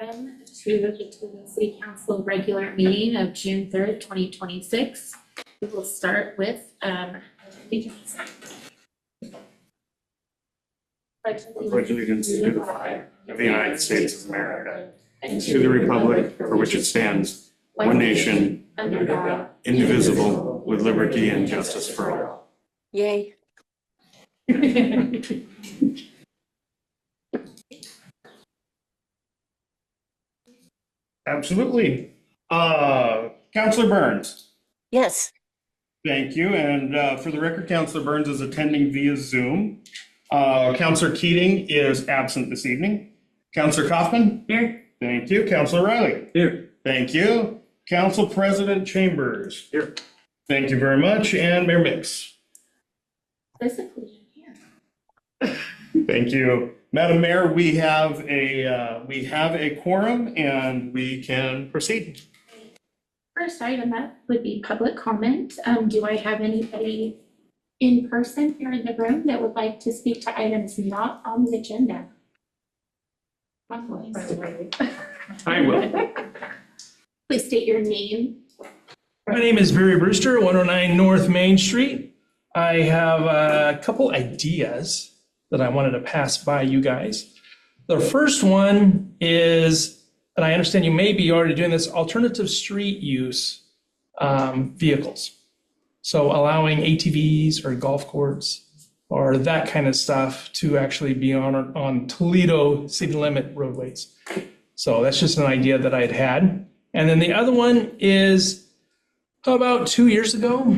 welcome to the Toledo City Council regular meeting of June 3rd, 2026. We will start with allegiance. Pledge allegiance to the flag of the United States of America and to the republic for which it stands, one nation, under God, indivisible, with liberty and justice for all. Yay. Absolutely. Councillor Burns. Yes. Thank you. And for the record, Councillor Burns is attending via Zoom. Councillor Keating is absent this evening. Councillor Kaufman? Here. Thank you. Councillor Riley? Here. Thank you. Council President Chambers? Here. Thank you very much. And Mayor Mix? Physically here. Thank you. Madam Mayor, we have a quorum and we can proceed. First item up would be public comment. Do I have anybody in person here in the room that would like to speak to items not on the agenda? I will. Please state your name. My name is Barry Brewster, 109 North Main Street. I have a couple ideas that I wanted to pass by you guys. The first one is, and I understand you may be already doing this, alternative street use vehicles. So allowing ATVs or golf courts or that kind of stuff to actually be on Toledo city limit roadways. So that's just an idea that I had had. And then the other one is about 2 years ago,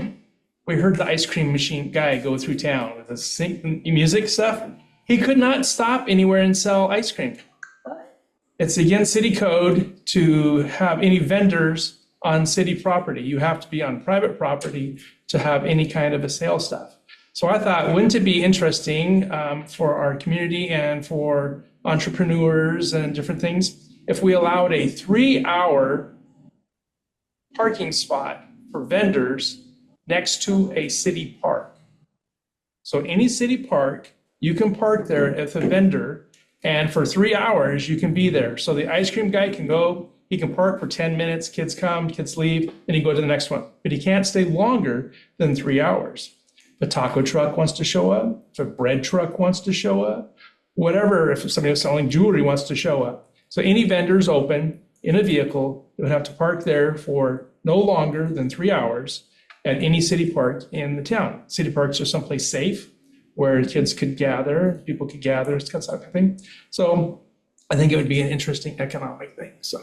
we heard the ice cream machine guy go through town with the music stuff. He could not stop anywhere and sell ice cream. It's against city code to have any vendors on city property. You have to be on private property to have any kind of a sale stuff. So I thought, wouldn't it be interesting for our community and for entrepreneurs and different things if we allowed a 3-hour parking spot for vendors next to a city park? So any city park, you can park there as a vendor, and for 3 hours you can be there. So the ice cream guy can go, he can park for 10 minutes, kids come, kids leave, and he go to the next one. But he can't stay longer than 3 hours. If a taco truck wants to show up, if a bread truck wants to show up, whatever, if somebody who's selling jewelry wants to show up. So any vendors open in a vehicle would have to park there for no longer than 3 hours at any city park in the town. City parks are someplace safe where kids could gather, people could gather, that kind of thing. So I think it would be an interesting economic thing. So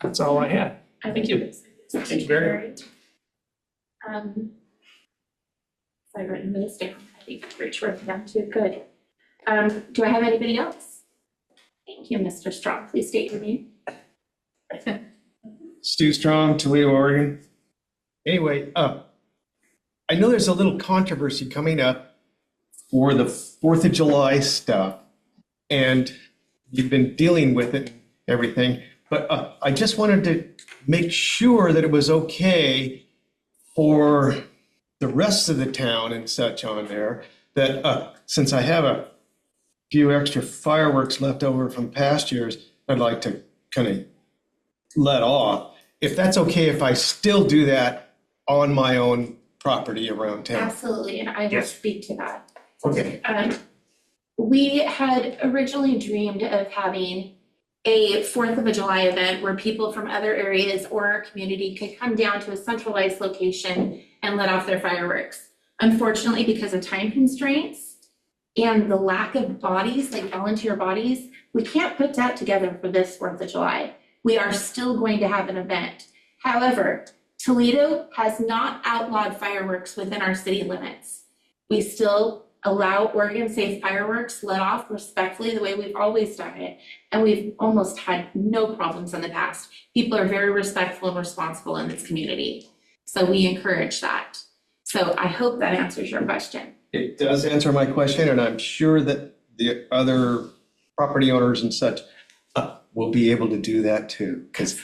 that's all I had. Thank you. Thank you very much. I've written those down. I think Rich wrote them down too. Good. Do I have anybody else? Thank you, Mr. Strong. Please state your name. Stu Strong, Toledo, Oregon. Anyway, I know there's a little controversy coming up for the 4th of July stuff, and you've been dealing with it and everything, but I just wanted to make sure that it was okay for the rest of the town and such on there, that since I have a few extra fireworks left over from past years, I'd like to kind of let off. If that's okay, if I still do that on my own property around town. Absolutely, and I will speak to that. Okay. We had originally dreamed of having a 4th of July event where people from other areas or our community could come down to a centralized location and let off their fireworks. Unfortunately, because of time constraints and the lack of bodies, like volunteer bodies, we can't put that together for this 4th of July. We are still going to have an event. However, Toledo has not outlawed fireworks within our city limits. We still allow Oregon safe fireworks let off respectfully the way we've always done it. And we've almost had no problems in the past. People are very respectful and responsible in this community. So we encourage that. So I hope that answers your question. It does answer my question, and I'm sure that the other property owners and such will be able to do that too. Because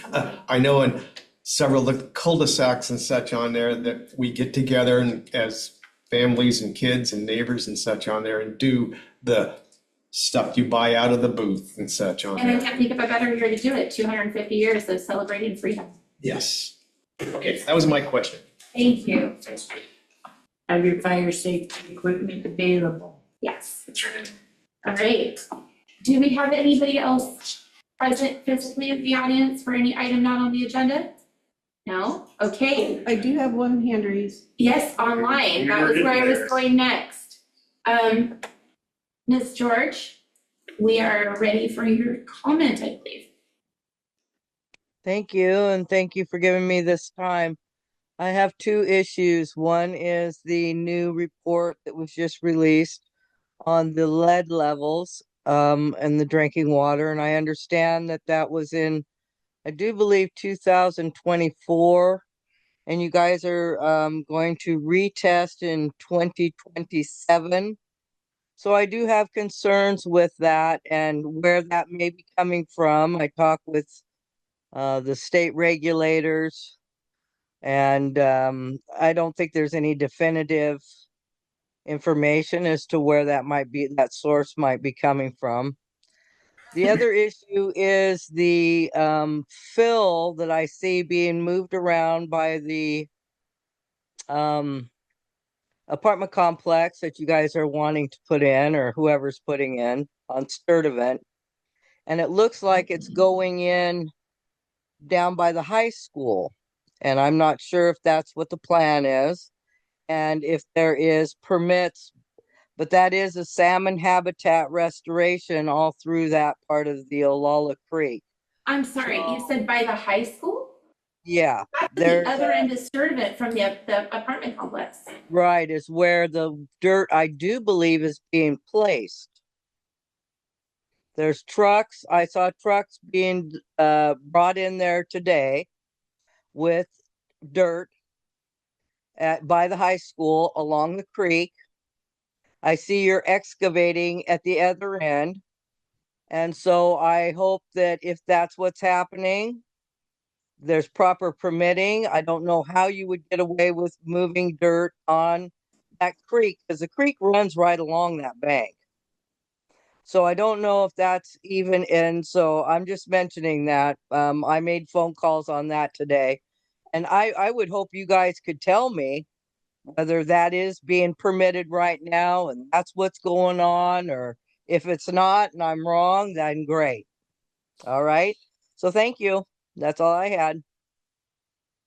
I know in several of the cul-de-sacs and such on there that we get together and as families and kids and neighbors and such on there and do the stuff you buy out of the booth and such on And I there. can't think of a better year to do it, 250 years of celebrating freedom. Yes. Okay, that was my question. Thank you. Have your fire safety equipment available. Yes. All right. Do we have anybody else present physically in the audience for any item not on the agenda? No? Okay. I do have one hand raised. Yes, online. That was where I was going next. Ms. George, we are ready for your comment, I believe. Thank you, and thank you for giving me this time. I have two issues. One is the new report that was just released on the lead levels in the drinking water, and I understand that that was in, I do believe, 2024, and you guys are going to retest in 2027. So I do have concerns with that and where that may be coming from. I talked with the state regulators, and I don't think there's any definitive information as to where that might be, that source might be coming from. The other issue is the fill that I see being moved around by the apartment complex that you guys are wanting to put in, or whoever's putting in on Sturdivant. And it looks like it's going in down by the high school. And I'm not sure if that's what the plan is and if there is permits, but that is a salmon habitat restoration all through that part of the Olala Creek. I'm sorry, you said by the high school? Yeah, That's there's the other end of Sturdivant from the apartment complex. right is where the dirt, I do believe, is being placed. There's trucks. I saw trucks being brought in there today with dirt by the high school along the creek. I see you're excavating at the other end. And so I hope that if that's what's happening, there's proper permitting. I don't know how you would get away with moving dirt on that creek, because the creek runs right along that bank. So I don't know if that's even in. So I'm just mentioning that. I made phone calls on that today. And I would hope you guys could tell me whether that is being permitted right now and that's what's going on, or if it's not and I'm wrong, then great. All right. So thank you. That's all I had.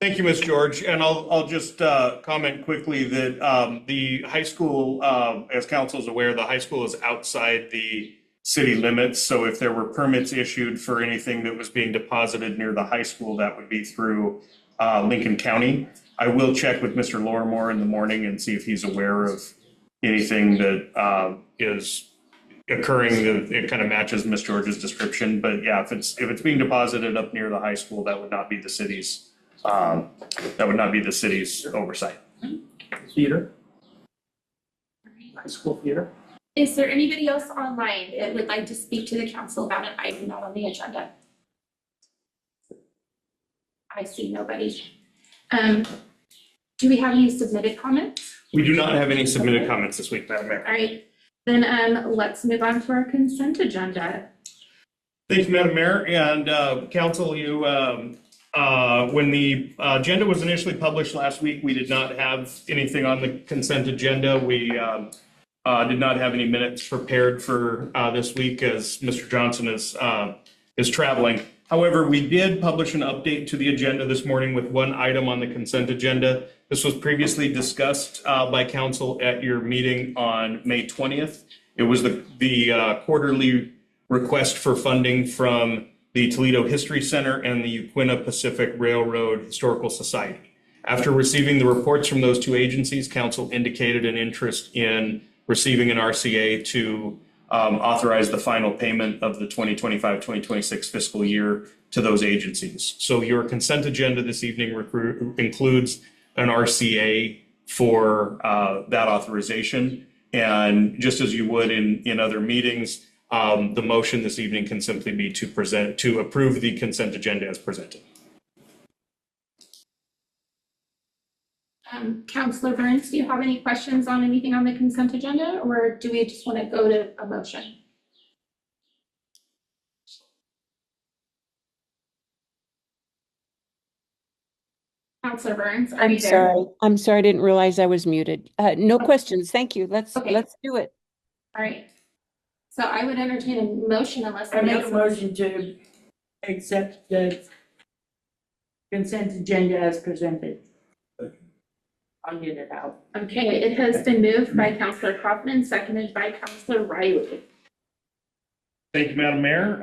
Thank you, Ms. George. And I'll just comment quickly that the high school, as council is aware, the high school is outside the city limits. So if there were permits issued for anything that was being deposited near the high school, that would be through Lincoln County. I will check with Mr. Lorimore in the morning and see if he's aware of anything that is occurring that it kind of matches Ms. George's description. But yeah, if it's being deposited up near the high school, that would not be the city's oversight. Theater. High school theater. Is there anybody else online that would like to speak to the council about an item not on the agenda? I see nobody. Do we have any submitted comments? We do not have any submitted comments this week, Madam Mayor. All right, then let's move on to our consent agenda. Thank you, Madam Mayor. And council, you, when the agenda was initially published last week, we did not have anything on the consent agenda. We did not have any minutes prepared for this week as Mr. Johnson is traveling. However, we did publish an update to the agenda this morning with one item on the consent agenda. This was previously discussed by council at your meeting on May 20th. It was the quarterly request for funding from the Toledo History Center and the Uquina Pacific Railroad Historical Society. After receiving the reports from those two agencies, council indicated an interest in receiving an RCA to authorize the final payment of the 2025-2026 fiscal year to those agencies. So your consent agenda this evening includes an RCA for that authorization. And just as you would in other meetings, the motion this evening can simply be to approve the consent agenda as presented. Councilor Burns, do you have any questions on anything on the consent agenda, or do we just want to go to a motion? Counselor Burns, are I'm you there? sorry. I'm sorry, I didn't realize I was muted. No questions. Thank you. Okay. Let's do it. All right. So I would entertain a motion unless. I make a somebody else- motion to accept the consent agenda as presented. I'll get it out. Okay, it has been moved by Counselor Kaufman, seconded by Counselor Riley. Thank you, Madam Mayor.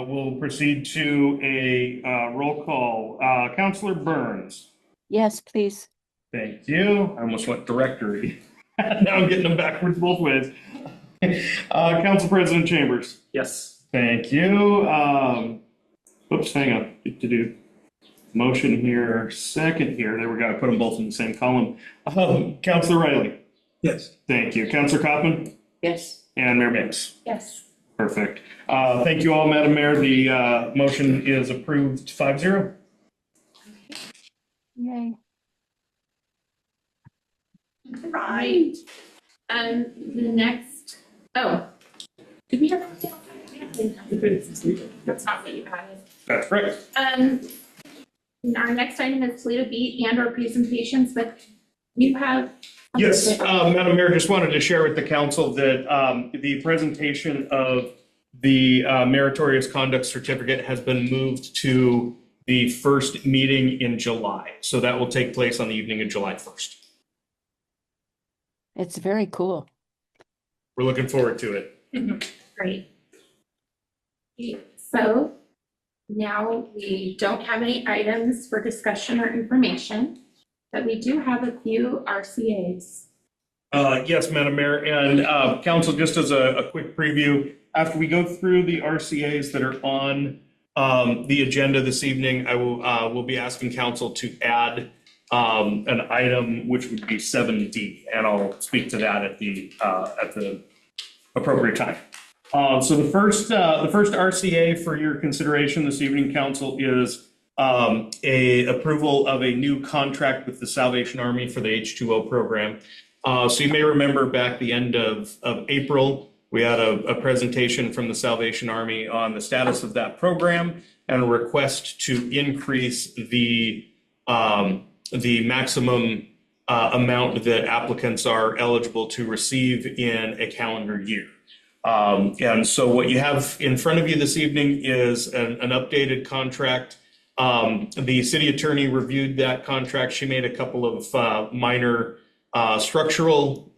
We'll proceed to a roll call. Counselor Burns. Yes, please. Thank you. I almost went directory. Now I'm getting them backwards both ways. Council President Chambers. Yes. Thank you. Oops, hang on. Get to do motion here, second here. There we go. I put them both in the same column. Councilor Riley. Yes. Thank you. Councilor Kaufman Yes. and Mayor Mix. Yes. Perfect. Thank you all, Madam Mayor. The motion is approved 5-0. Yay. Right. The next, did we have? That's not what you added. That's right. Our next item is Toledo Beat and our presentations, but you have. Yes, Madam Mayor, just wanted to share with the council that the presentation of the meritorious conduct certificate has been moved to the first meeting in July. So that will take place on the evening of July 1st. It's very cool. We're looking forward to it. Great. Okay, so now we don't have any items for discussion or information, but we do have a few RCAs. Yes, Madam Mayor, and council, just as a quick preview, after we go through the RCAs that are on the agenda this evening, I will be asking council to add an item which would be 7D, and I'll speak to that at the appropriate time. So the first RCA for your consideration this evening, council, is a approval of a new contract with the Salvation Army for the H2O program. So you may remember back the end of April, we had a presentation from the Salvation Army on the status of that program and a request to increase the maximum amount that applicants are eligible to receive in a calendar year. And so what you have in front of you this evening is an updated contract. The city attorney reviewed that contract. She made a couple of minor structural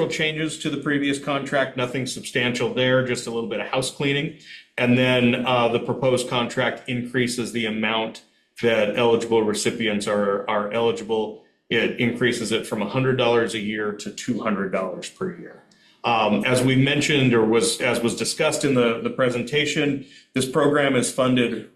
changes to the previous contract, nothing substantial there, just a little bit of house cleaning. And then the proposed contract increases the amount that eligible recipients are eligible. It increases it from $100 a year to $200 per year. As we mentioned, or as was discussed in the presentation, this program is funded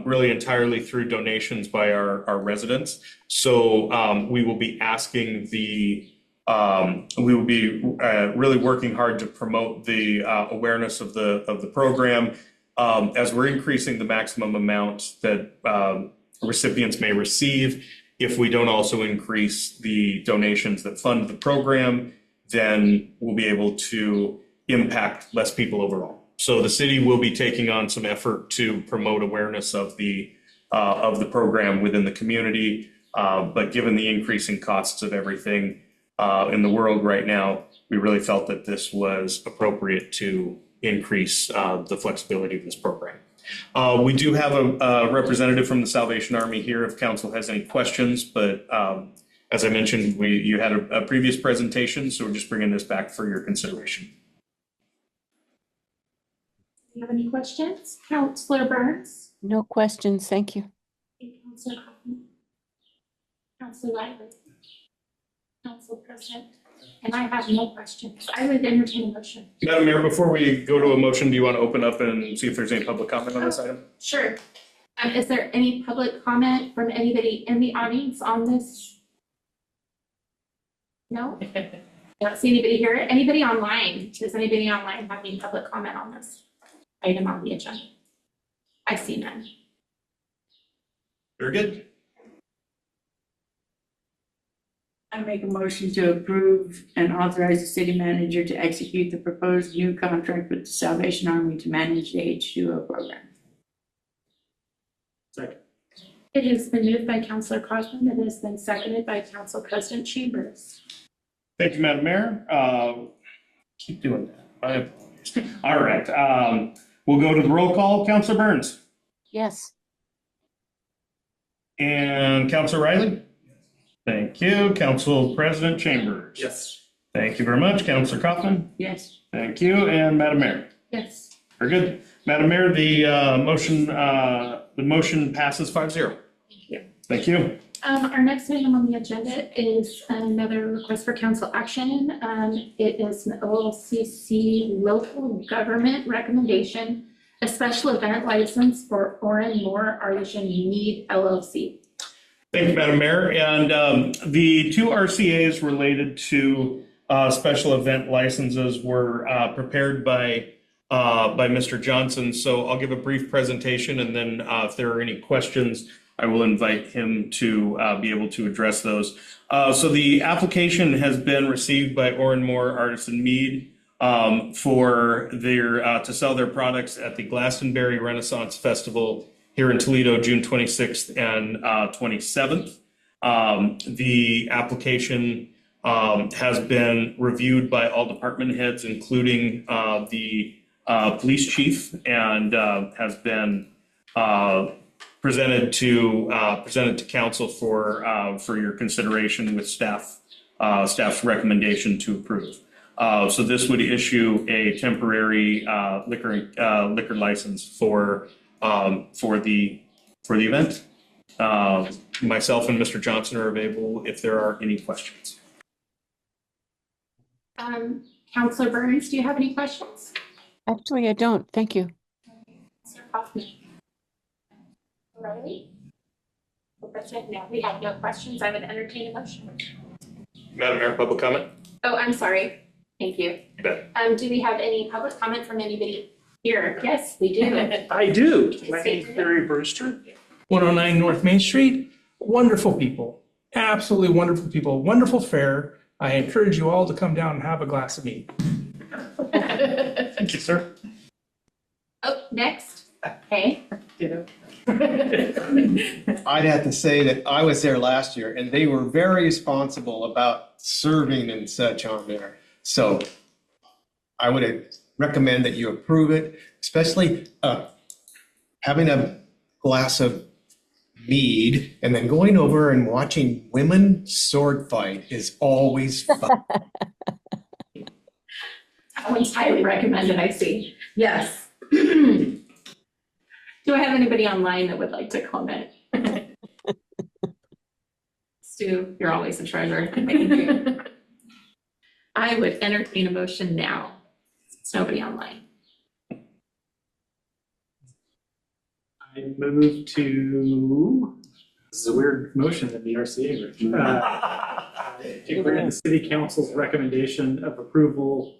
really entirely through donations by our residents. So we will be asking we will be really working hard to promote the awareness of the program as we're increasing the maximum amount that recipients may receive. If we don't also increase the donations that fund the program, then we'll be able to impact less people overall. So the city will be taking on some effort to promote awareness of the program within the community. But given the increasing costs of everything in the world right now, we really felt that this was appropriate to increase the flexibility of this program. We do have a representative from the Salvation Army here if council has any questions, but as I mentioned, you had a previous presentation, so we're just bringing this back for your consideration. Do you have any questions? Counselor Burns? No questions. Thank you. Counselor Kaufman? Counselor Riley? Council President? And I have no questions. I would entertain a motion. Madam Mayor, before we go to a motion, do you want to open up and see if there's any public comment on this item? Sure. Is there any public comment from anybody in the audience on this? No? I don't see anybody here. Anybody online? Does anybody online have any public comment on this item on the agenda? I see none. Very good. I make a motion to approve and authorize the city manager to execute the proposed new contract with the Salvation Army to manage the H2O program. Second. It has been moved by Councilor Coffin. It has been seconded by Council President Chambers. Thank you, Madam Mayor. Keep doing that. My apologies. All right, we'll go to the roll call. Councilor Burns Yes. and Councilor Riley. Thank you. Council President Chambers. Yes. Thank you very much. Councilor Kaufman. Yes. Thank you. And Madam Mayor. Yes. Very good. Madam Mayor, the motion passes 5-0. Thank you. Thank you. Our next item on the agenda is another request for council action. It is an OLCC local government recommendation, a special event license for Oren Moore Artisan Mead LLC. Thank you, Madam Mayor. And the two RCAs related to special event licenses were prepared by Mr. Johnson. So I'll give a brief presentation, and then if there are any questions, I will invite him to be able to address those. So the application has been received by Oren Moore Artisan Mead for their to sell their products at the Glastonbury Renaissance Festival here in Toledo, June 26th and 27th. The application has been reviewed by all department heads, including the police chief, and has been presented to council for your consideration with staff's recommendation to approve. So this would issue a temporary liquor license for the event. Myself and Mr. Johnson are available if there are any questions. Councilor Burns, do you have any questions? Actually, I don't. Thank you. Councilor Kaufman? Riley? President, no, we have no questions. I would entertain a motion. Madam Mayor, public comment? Oh, I'm sorry. Thank you. You bet. Do we have any public comment from anybody here? Yes, we do. I do. My name's Barry Brewster, 109 North Main Street. Wonderful people, absolutely wonderful people, wonderful fare. I encourage you all to come down and have a glass of mead. Thank you, sir. Oh, next. Okay. I'd have to say that I was there last year and they were very responsible about serving and such on there. So I would recommend that you approve it, especially having a glass of mead and then going over and watching women sword fight is always fun. That one's highly recommended, I see. Yes. Do I have anybody online that would like to comment? Stu, you're always a treasure. Thank you. I would entertain a motion now. There's nobody online. I move to, this is a weird motion in the RCA, Rich. To bring in the city council's recommendation of approval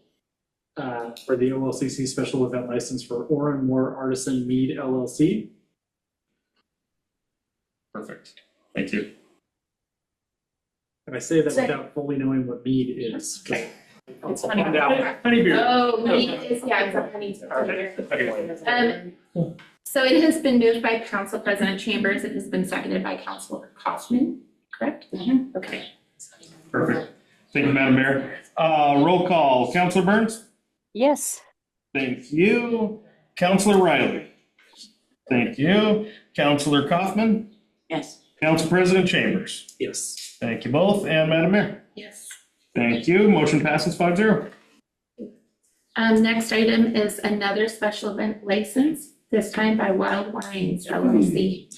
for the OLCC special event license for Oren Moore Artisan Mead LLC. Perfect. Thank you. And I say that without fully knowing what mead is. Okay. It's honey beer. Oh, mead is, yeah, it's a honey. Okay. So it has been moved by Council President Chambers. It has been seconded by Councilor Kaufman, correct? Okay. Perfect. Thank you, Madam Mayor. Roll call. Councilor Burns? Yes. Thank you. Councilor Riley? Thank you. Councilor Kaufman? Yes. Council President Chambers? Yes. Thank you both. And Madam Mayor? Yes. Thank you. Motion passes 5-0. Next item is another special event license, this time by Wild Wines LLC.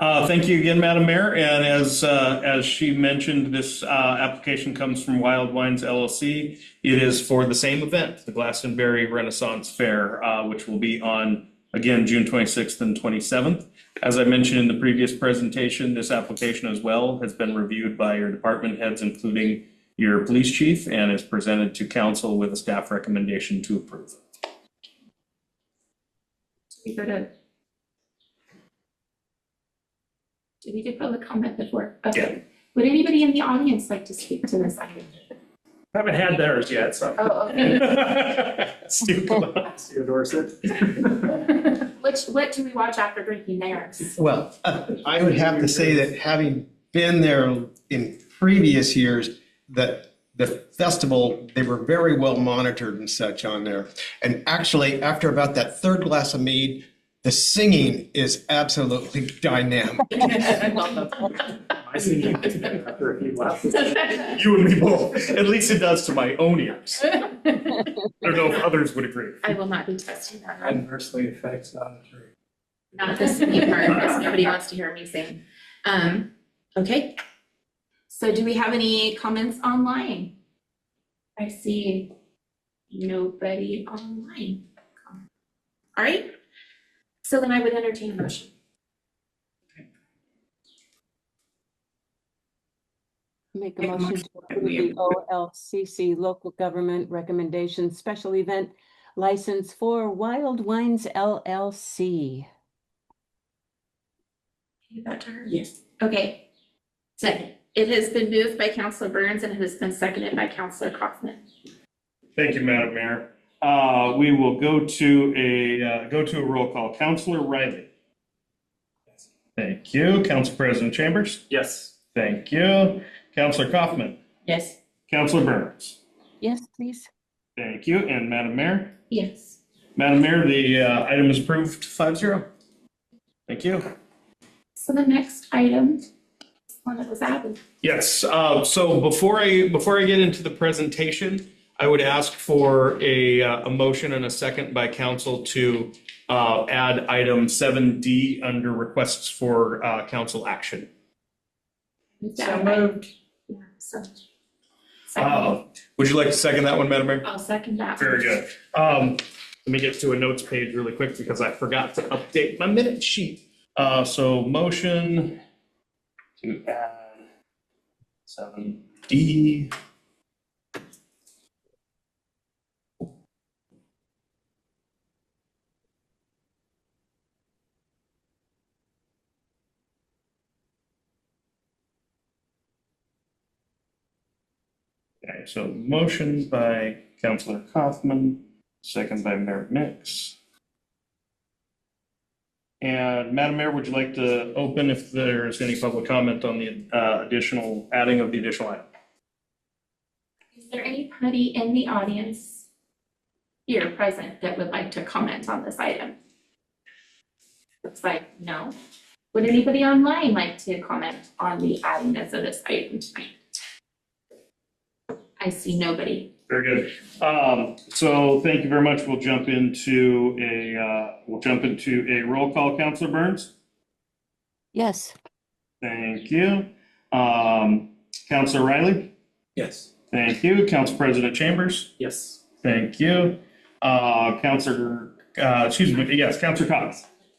Thank you again, Madam Mayor. And as she mentioned, this application comes from Wild Wines LLC. It is for the same event, the Glastonbury Renaissance Fair, which will be on, again, June 26th and 27th. As I mentioned in the previous presentation, this application as well has been reviewed by your department heads, including your police chief, and is presented to council with a staff recommendation to approve. We go to. Did we do public comment before? Okay. Would anybody in the audience like to speak to this item? Haven't had theirs yet, so. Oh, okay. Stupid. Endorse it. What do we watch after drinking theirs? Well, I would have to say that having been there in previous years, that the festival, they were very well monitored and such on there. And actually, after about that third glass of mead, the singing is absolutely dynamic. I see you after a few glasses. You and me both. At least it does to my own ears. I don't know if others would agree. I will not be testing that. Adversely affects auditory. Not the singing part, because nobody wants to hear me sing. Okay. So do we have any comments online? I see nobody online. All right. So then I would entertain a motion. Make a motion to approve the OLCC local government recommendation special event license for Wild Wines LLC. Give that to her? Yes. Okay. Second. It has been moved by Councilor Burns and it has been seconded by Councilor Kaufman. Thank you, Madam Mayor. We will go to a roll call. Councilor Riley. Thank you. Council President Chambers. Yes. Thank you. Councilor Kaufman. Yes. Councilor Burns. Yes, please. Thank you. And Madam Mayor. Yes. Madam Mayor, the item is approved 5-0. Thank you. So the next item is one that was added. Yes. So before I get into the presentation, I would ask for a motion and a second by council to add item 7D under requests for council action. So moved. Yeah, so. Second. Would you like to second that one, Madam Mayor? I'll second that. Very good. Let me get to a notes page really quick because I forgot to update my minute sheet. So motion to add 7D. Okay, so motion by Councilor Kaufman, second by Mayor Mix. And Madam Mayor, would you like to open if there's any public comment on the adding of the additional item? Is there anybody in the audience here present that would like to comment on this item? Looks like no. Would anybody online like to comment on the addiness of this item tonight? I see nobody. Very good. So thank you very much. We'll jump into a roll call. Councilor Burns. Yes. Thank you. Councilor Riley. Yes. Thank you. Council President Chambers. Yes. Thank you. Councilor Cox.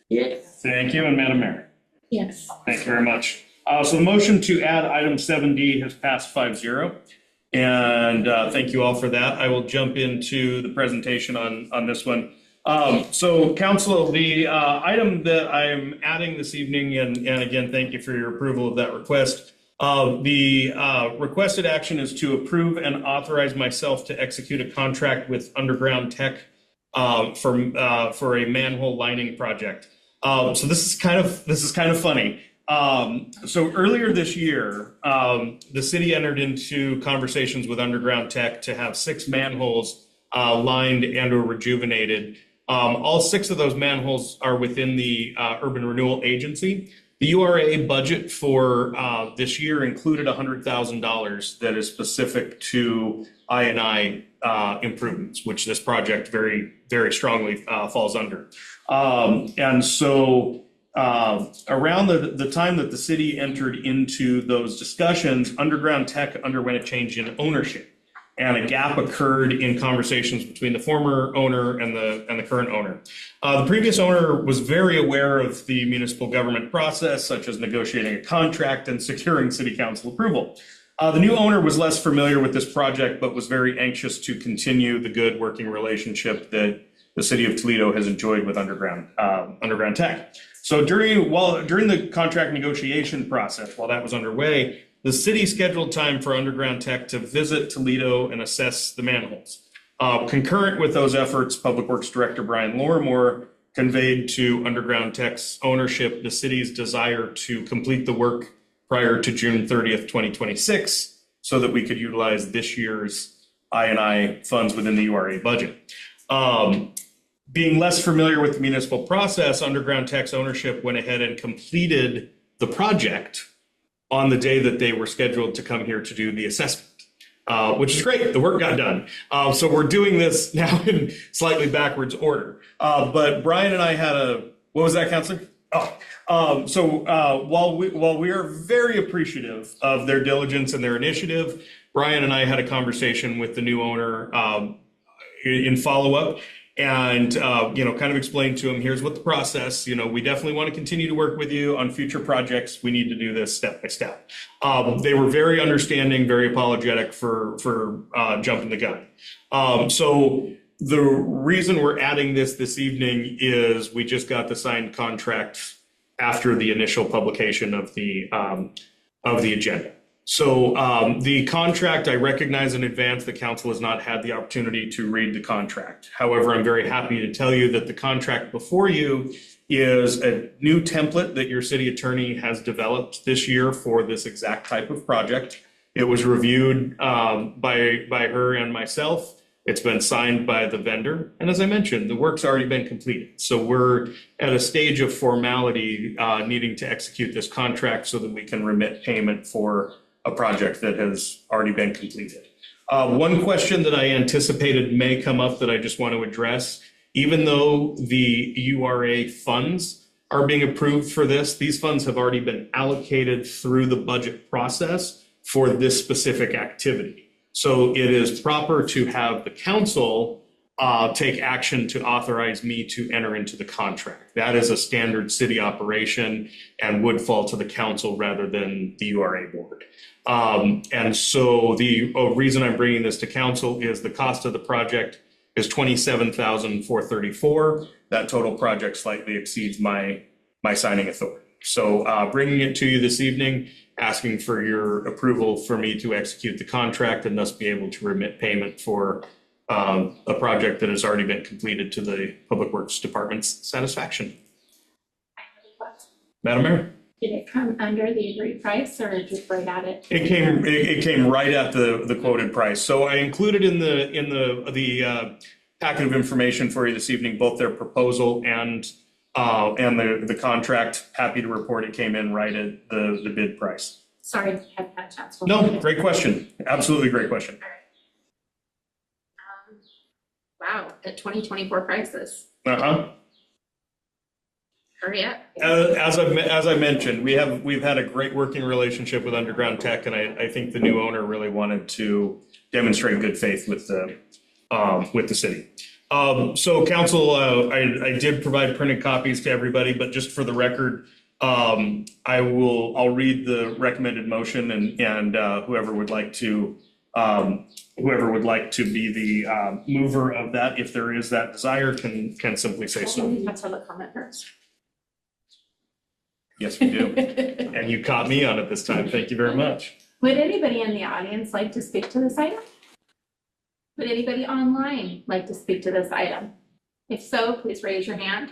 Yes. Thank you. And Madam Mayor. Yes. Thank you very much. So the motion to add item 7D has passed 5-0. And thank you all for that. I will jump into the presentation on this one. So council, the item that I'm adding this evening, and again, thank you for your approval of that request. The requested action is to approve and authorize myself to execute a contract with Underground Tech for a manhole lining project. So this is kind of funny. So earlier this year, the city entered into conversations with Underground Tech to have 6 manholes lined and or rejuvenated. All 6 of those manholes are within the Urban Renewal Agency. The URA budget for this year included $100,000 that is specific to I&I improvements, which this project very, very strongly falls under. And so around the time that the city entered into those discussions, Underground Tech underwent a change in ownership, and a gap occurred in conversations between the former owner and the current owner. The previous owner was very aware of the municipal government process, such as negotiating a contract and securing city council approval. The new owner was less familiar with this project, but was very anxious to continue the good working relationship that the city of Toledo has enjoyed with Underground Tech. So during the contract negotiation process, while that was underway, the city scheduled time for Underground Tech to visit Toledo and assess the manholes. Concurrent with those efforts, Public Works Director Brian Lorimore conveyed to Underground Tech's ownership the city's desire to complete the work prior to June 30th, 2026, so that we could utilize this year's I&I funds within the URA budget. Being less familiar with the municipal process, Underground Tech's ownership went ahead and completed the project on the day that they were scheduled to come here to do the assessment, which is great. The work got done. So we're doing this now in slightly backwards order. But Brian and I had what was that, Counselor? While we are very appreciative of their diligence and their initiative, Brian and I had a conversation with the new owner in follow-up. And, kind of explained to him, here's what the process, we definitely want to continue to work with you on future projects. We need to do this step by step. They were very understanding, very apologetic for jumping the gun. So the reason we're adding this evening is we just got the signed contract after the initial publication of the agenda. So the contract, I recognize in advance the council has not had the opportunity to read the contract. However, I'm very happy to tell you that the contract before you is a new template that your city attorney has developed this year for this exact type of project. It was reviewed by her and myself. It's been signed by the vendor. And as I mentioned, the work's already been completed. So we're at a stage of formality needing to execute this contract so that we can remit payment for a project that has already been completed. One question that I anticipated may come up that I just want to address, even though the URA funds are being approved for this, these funds have already been allocated through the budget process for this specific activity. So it is proper to have the council take action to authorize me to enter into the contract. That is a standard city operation and would fall to the council rather than the URA board. And so the reason I'm bringing this to council is the cost of the project is $27,434. That total project slightly exceeds my signing authority. So bringing it to you this evening, asking for your approval for me to execute the contract and thus be able to remit payment for a project that has already been completed to the Public Works Department's satisfaction. I have a question. Madam Mayor? Did it come under the agreed price or just right at it? It came right at the quoted price. So I included in the packet of information for you this evening, both their proposal and the contract. Happy to report it came in right at the bid price. Sorry, I haven't had a chance. No, great question. Absolutely great question. Wow, at 2024 prices. Hurry up. As I mentioned, we've had a great working relationship with Underground Tech, and I think the new owner really wanted to demonstrate good faith with the city. So council, I did provide printed copies to everybody, but just for the record, I'll read the recommended motion and whoever would like to be the mover of that, if there is that desire, can simply say so. Let's have a comment first. Yes, we do. And you caught me on it this time. Thank you very much. Would anybody in the audience like to speak to this item? Would anybody online like to speak to this item? If so, please raise your hand.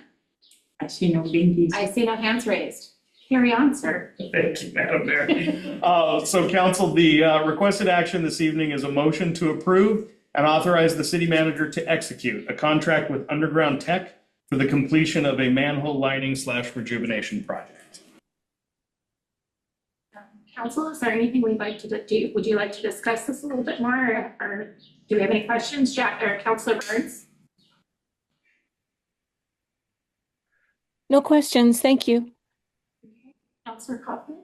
I see no binkies. I see no hands raised. Carry on, sir. Thank you, Madam Mayor. So council, the requested action this evening is a motion to approve and authorize the city manager to execute a contract with Underground Tech for the completion of a manhole lining / rejuvenation project. Council, is there anything we'd like to do? Would you like to discuss this a little bit more, or do we have any questions, Jack or Councilor Burns? No questions, thank you. Councilor Kaufman?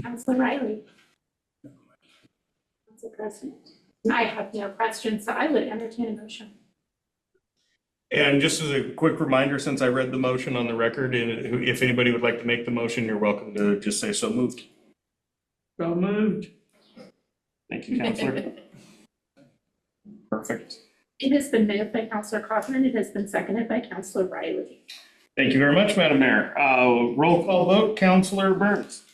Councilor Riley? Council President? I have no questions, so I would entertain a motion. And just as a quick reminder, since I read the motion on the record, if anybody would like to make the motion, you're welcome to just say so moved. So moved. Thank you, Councilor. Perfect. It has been moved by Councilor Kaufman. It has been seconded by Councilor Riley. Thank you very much, Madam Mayor. Roll call vote, Councilor Burns.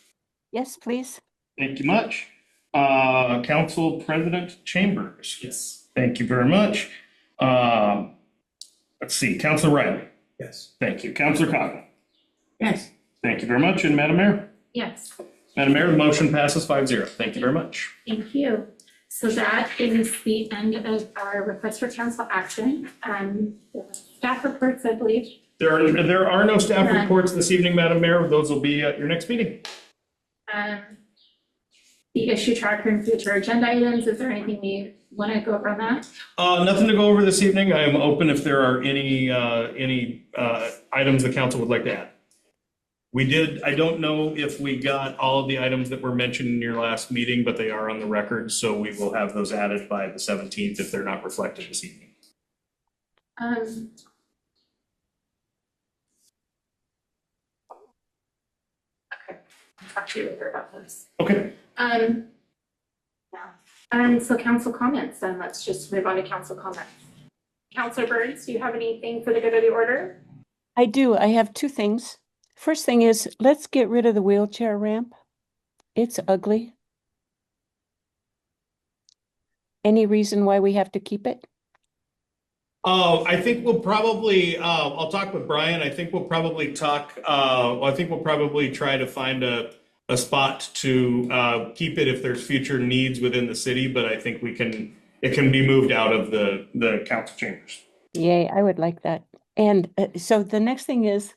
Yes, please. Thank you much. Council President Chambers. Yes. Thank you very much. Let's see, Councilor Riley. Yes. Thank you. Councilor Coffin. Yes. Thank you very much. And Madam Mayor? Yes, Madam Mayor, the motion passes 5-0. Thank you very much. thank you. So that is the end of our request for council action. Staff reports, I believe. There are no staff None. reports this evening, Madam Mayor. Those will be at your next meeting. The issue tracker and future agenda items, is there anything we want to go over on that? Nothing to go over this evening. I am open if there are any items the council would like to add. I don't know if we got all of the items that were mentioned in your last meeting, but they are on the record, so we will have those added by the 17th if they're not reflected this evening. Okay, I'll talk to you later about this. Okay. So council comments, and let's just move on to council comments. Councilor Burns, do you have anything for the good of the order? I do. I have two things. First thing is, let's get rid of the wheelchair ramp. It's ugly. Any reason why we have to keep it? I think we'll probably, I'll talk with Brian. I think we'll probably try to find a spot to keep it if there's future needs within the city, but I think it can be moved out of the council chambers. Yay, I would like that. And so the next thing is,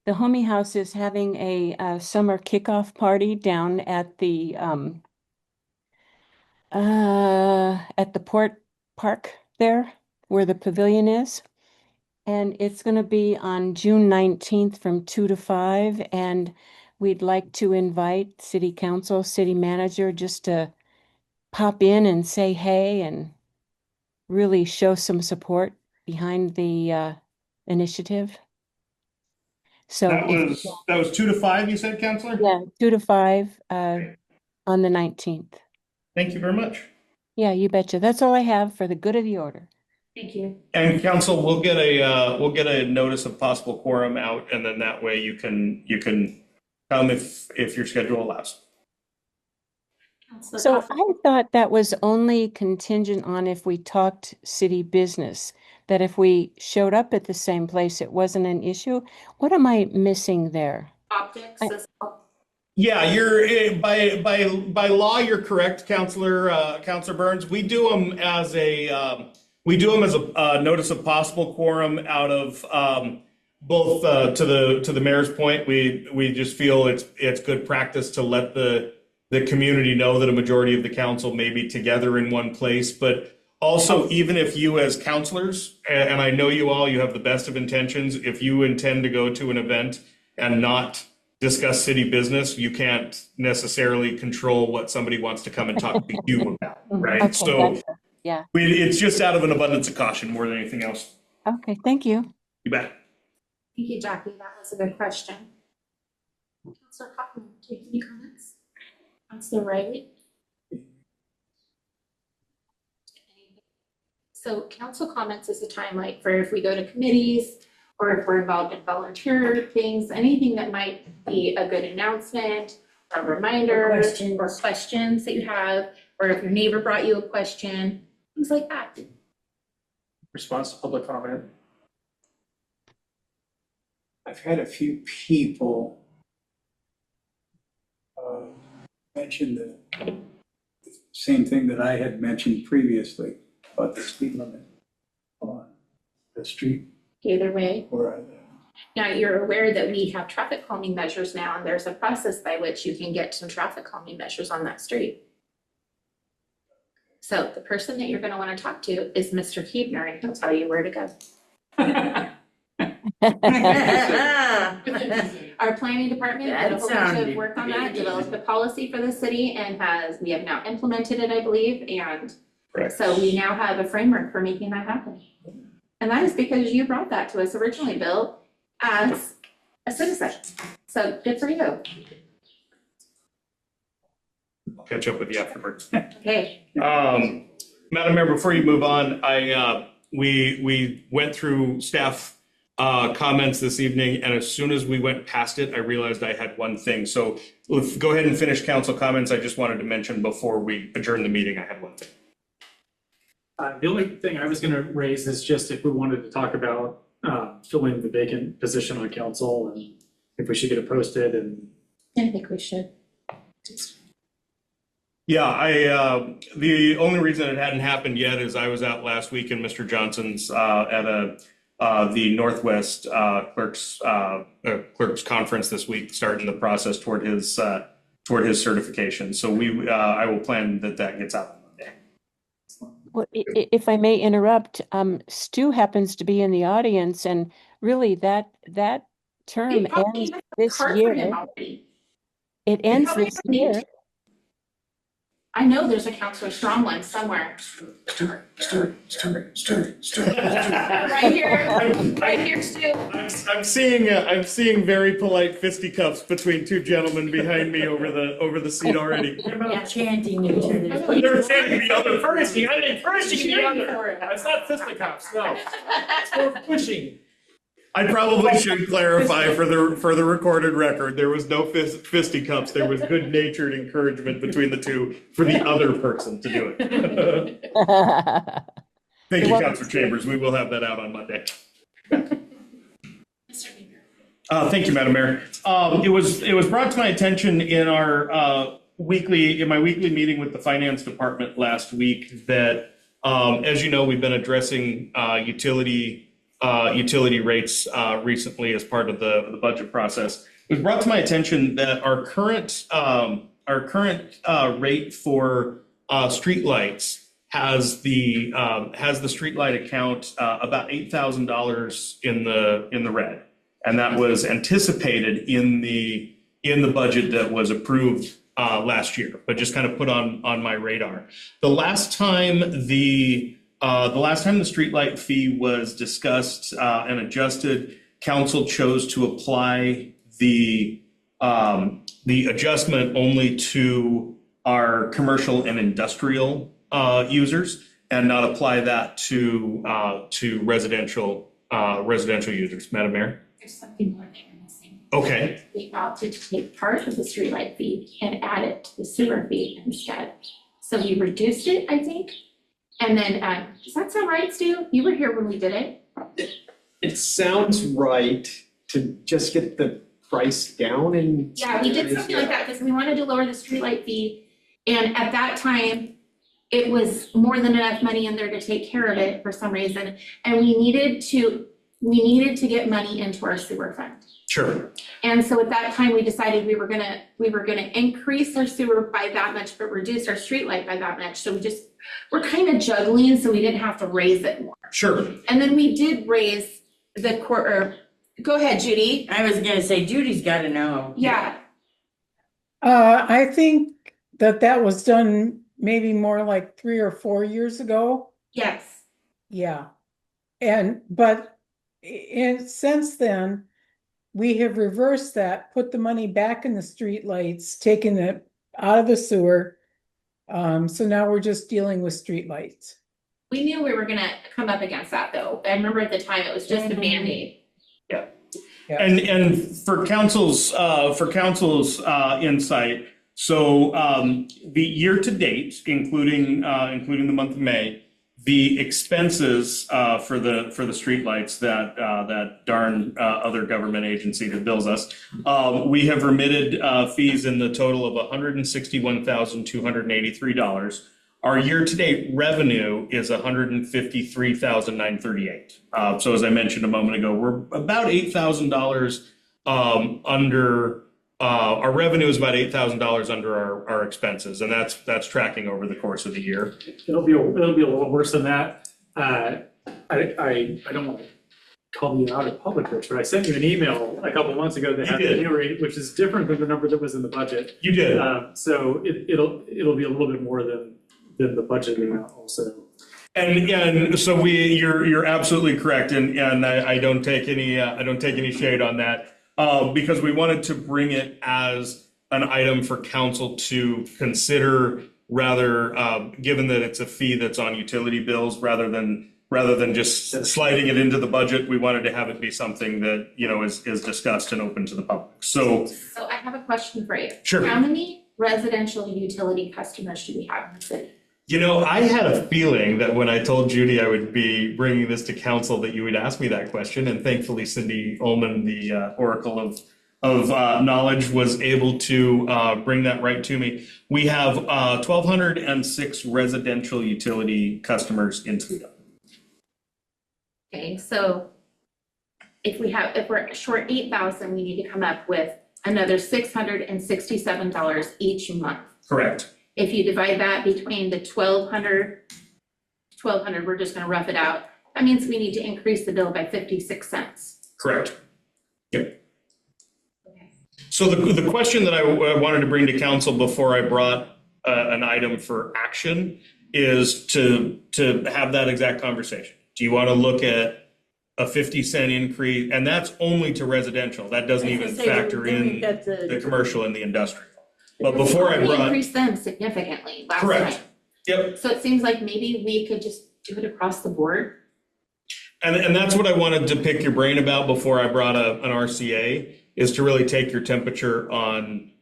the Homie House is having a summer kickoff party down at the port park there, where the pavilion is. And it's going to be on June 19th from 2 to 5. And we'd like to invite city council, city manager, just to pop in and say hey and really show some support behind the initiative. So That was 2 to 5, you said, Councilor? yeah, 2 to 5 on the 19th. Thank you very much. Yeah, you betcha. That's all I have for the good of the order. Thank you. And council, we'll get a notice of possible quorum out, and then that way you can come if your schedule allows. Councilor So Coffin. I thought that was only contingent on if we talked city business, that if we showed up at the same place, it wasn't an issue. What am I missing there? Optics as well. Yeah, you're by law, you're correct, Councilor Burns. We do them as a notice of possible quorum out of both to the mayor's point. We just feel it's good practice to let the community know that a majority of the council may be together in one place, but also even if you as councilors, and I know you have the best of intentions, if you intend to go to an event and not discuss city business, you can't necessarily control what somebody wants to come and talk to you about, right? Okay, So gotcha. Yeah. it's just out of an abundance of caution more than anything else. Okay, thank you. You bet. Thank you, Jackie. That was a good question. Councilor Coffin, do you have any comments? Councilor Riley? So council comments is a time like for if we go to committees or if we're involved in volunteer things, anything that might be a good announcement, a reminder, or questions that you have, or if your neighbor brought you a question, things like that. Response to public comment. I've had a few people mention the same thing that I had mentioned previously about the speed limit on the street Either way. where I live. Now, you're aware that we have traffic calming measures now, and there's a process by which you can get some traffic calming measures on that street. So the person that you're gonna wanna talk to is Mr. Huebner, and he'll tell you where to go. Our planning department did a whole bunch of work on that, developed a policy for the city and we have now implemented it, I believe, and so we now have a framework for making that happen. And that is because you brought that to us originally, Bill, as a citizen. So good for you. I'll catch up with you afterwards. Okay. Madam Mayor, before you move on, we went through staff comments this evening, and as soon as we went past it, I realized I had one thing. So let's go ahead and finish council comments. I just wanted to mention before we adjourn the meeting, I had one thing. The only thing I was going to raise is just if we wanted to talk about filling the vacant position on council and if we should get it posted. And I think we should. Yeah, the only reason it hadn't happened yet is I was out last week in Mr. Johnson's at the Northwest clerks conference this week, starting the process toward his certification. So I will plan that gets out on Monday. Well, if I may interrupt, Stu happens to be in the audience, and really that term They probably ends have a this card for him year. already. It ends probably this don't need year. to. I know there's a Counselor Strong one somewhere. Right here, Stu. I'm seeing very polite fisticuffs between two gentlemen behind me over the seat already. What about chanting each other? They're chanting the other Encouraging, I'm encouraging the other. It's not fisticuffs, no. It's more pushing. I probably should clarify for the recorded record, there was no fisticuffs. There was good-natured encouragement between the two for the other person to do it. Thank you, Councilor Chambers. We will have that out on Monday. Thank you, Madam Mayor. It was brought to my attention in my weekly meeting with the Finance Department last week that, as you know, we've been addressing utility rates recently as part of the budget process. It was brought to my attention that our current rate for streetlights has the streetlight account about $8,000 in the red, and that was anticipated in the budget that was approved last year, but just kind of put on my radar. The last time the streetlight fee was discussed and adjusted, council chose to apply the adjustment only to our commercial and industrial users, and not apply that to residential users. Madam Mayor? There's something more there missing. Okay. We opted to take part of the streetlight fee and add it to the sewer fee instead. So we reduced it, I think. And then, does that sound right, Stu? You were here when we did it. It sounds right to just get the price down and. Yeah, we did something like that because we wanted to lower the streetlight fee. And at that time, it was more than enough money in there to take care of it for some reason. And we needed to get money into our sewer fund. Sure. And so at that time, we decided we were gonna increase our sewer by that much, but reduce our streetlight by that much. So we're kind of juggling, so we didn't have to raise it more. Sure. And then we did raise the go ahead, Judy. I was gonna say Judy's gotta know. Yeah. I think that was done maybe more like 3 or 4 years ago. Yes. Yeah. But since then, we have reversed that, put the money back in the streetlights, taken it out of the sewer. So now we're just dealing with streetlights. We knew we were gonna come up against that though. I remember at the time it was just a Band-Aid. Yeah. Yeah. And for council's insight, so the year to date, including the month of May, the expenses for the streetlights that darn other government agency that bills us, we have remitted fees in the total of $161,283. Our year-to-date revenue is $153,938. So as I mentioned a moment ago, we're about $8,000 under. Our revenue is about $8,000 under our expenses, and that's tracking over the course of the year. it'll be a little worse than that. I don't want to call you out in public, Rich, but I sent you an email a couple months ago that had the new rate, which is different than the number that was in the budget. You did. So it'll be a little bit more than the budget amount also. And so you're absolutely correct, and I don't take any shade on that, because we wanted to bring it as an item for council to consider, rather given that it's a fee that's on utility bills rather than rather than just sliding it into the budget, we wanted to have it be something that, is discussed and open to the public. So I have a question for you. Sure. How many residential utility customers do we have in the city? I had a feeling that when I told Judy I would be bringing this to council that you would ask me that question, and thankfully Cindy Ullman, the oracle of knowledge, was able to bring that right to me. We have 1,206 residential utility customers in Toledo. Okay, so if we're short 8,000, we need to come up with another $667 each month. Correct. If you divide that between the 1,200, we're just gonna rough it out. That means we need to increase the bill by 56 cents. Correct. Yep. Okay. So the question that I wanted to bring to council before I brought an item for action is to have that exact conversation. Do you want to look at a 50-cent increase? And that's only to residential. That doesn't even factor in the commercial and the industrial. But before I brought. Increased them significantly last Correct. time. Yep. So it seems like maybe we could just do it across the board. And that's what I wanted to pick your brain about before I brought an RCA, is to really take your temperature on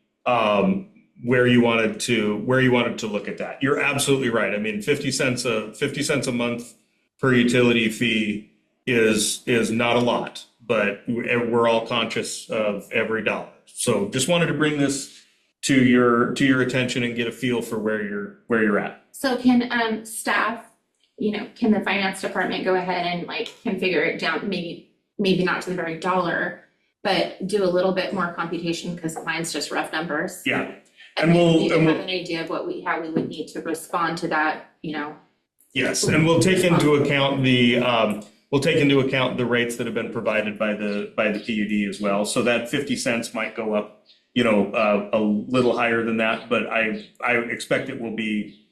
where you wanted to look at that. You're absolutely right. I mean, 50 cents a month per utility fee is not a lot, but we're all conscious of every dollar. So just wanted to bring this to your attention and get a feel for where you're at. So can staff, can the finance department go ahead and configure it down, maybe not to the very dollar, but do a little bit more computation, because mine's just rough numbers. Yeah. And we'll have an idea of how we would need to respond to that, Yes, and we'll take into account the rates that have been provided by the PUD as well. So that 50 cents might go up, a little higher than that, but I expect it will be.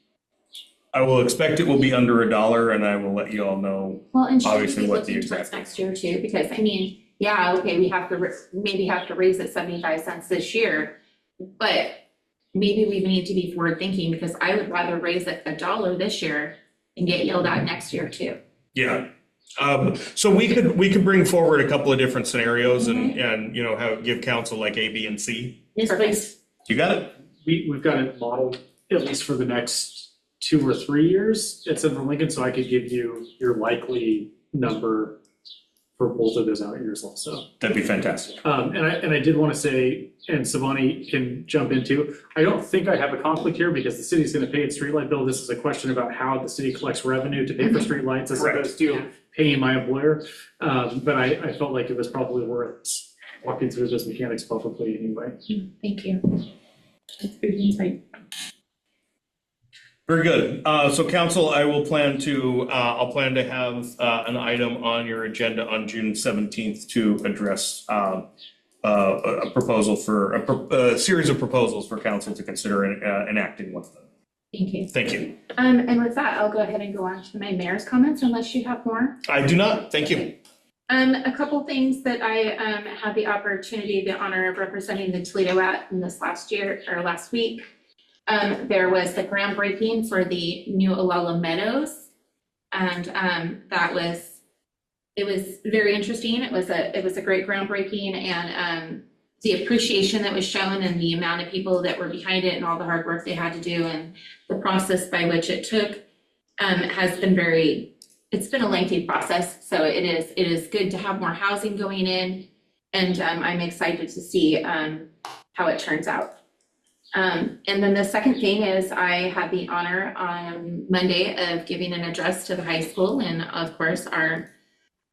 I will expect it will be under $1, and I will let you all know. Well, and should we obviously be what the looking exact. towards next year too? Because we have to maybe have to raise it 75 cents this year, but maybe we need to be forward thinking, because I would rather raise it $1 this year and get yelled at next year too. Yeah. So we could bring forward a couple of different scenarios and give council like A, B, and C. Yes, please. You got it. We've got it modeled at least for the next 2 or 3 years at Central Lincoln, so I could give you your likely number for both of those out years also. That'd be fantastic. And I did want to say, and Savani can jump into, I don't think I have a conflict here because the city's going to pay its streetlight bill. This is a question about how the city collects revenue to pay for streetlights as opposed to paying my employer. But I felt like it was probably worth walking through those mechanics publicly anyway. Thank you. That's good insight. Very good. So council, I'll plan to have an item on your agenda on June 17th to address a proposal for a series of proposals for council to consider enacting one of them. Thank you. Thank you. And with that, I'll go ahead and go on to my mayor's comments, unless you have more. I do not. Thank you. A couple things that I had the opportunity, the honor of representing the Toledo at in this last week. There was the groundbreaking for the new Olala Meadows, and it was very interesting. It was a great groundbreaking, and the appreciation that was shown and the amount of people that were behind it and all the hard work they had to do and the process by which it took has been it's been a lengthy process. So it is good to have more housing going in, and I'm excited to see how it turns out. And then the second thing is I had the honor on Monday of giving an address to the high school, and of course our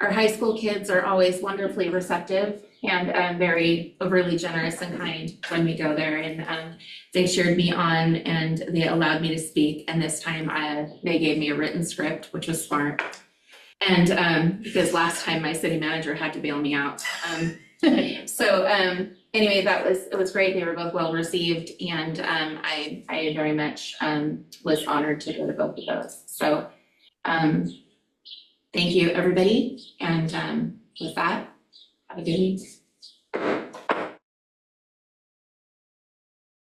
high school kids are always wonderfully receptive and very overly generous and kind when we go there, and they cheered me on and they allowed me to speak, and this time they gave me a written script, which was smart, and because last time my city manager had to bail me out. Anyway, it was great. They were both well received, and I very much was honored to go to both of those. So thank you, everybody, and with that, have a good week.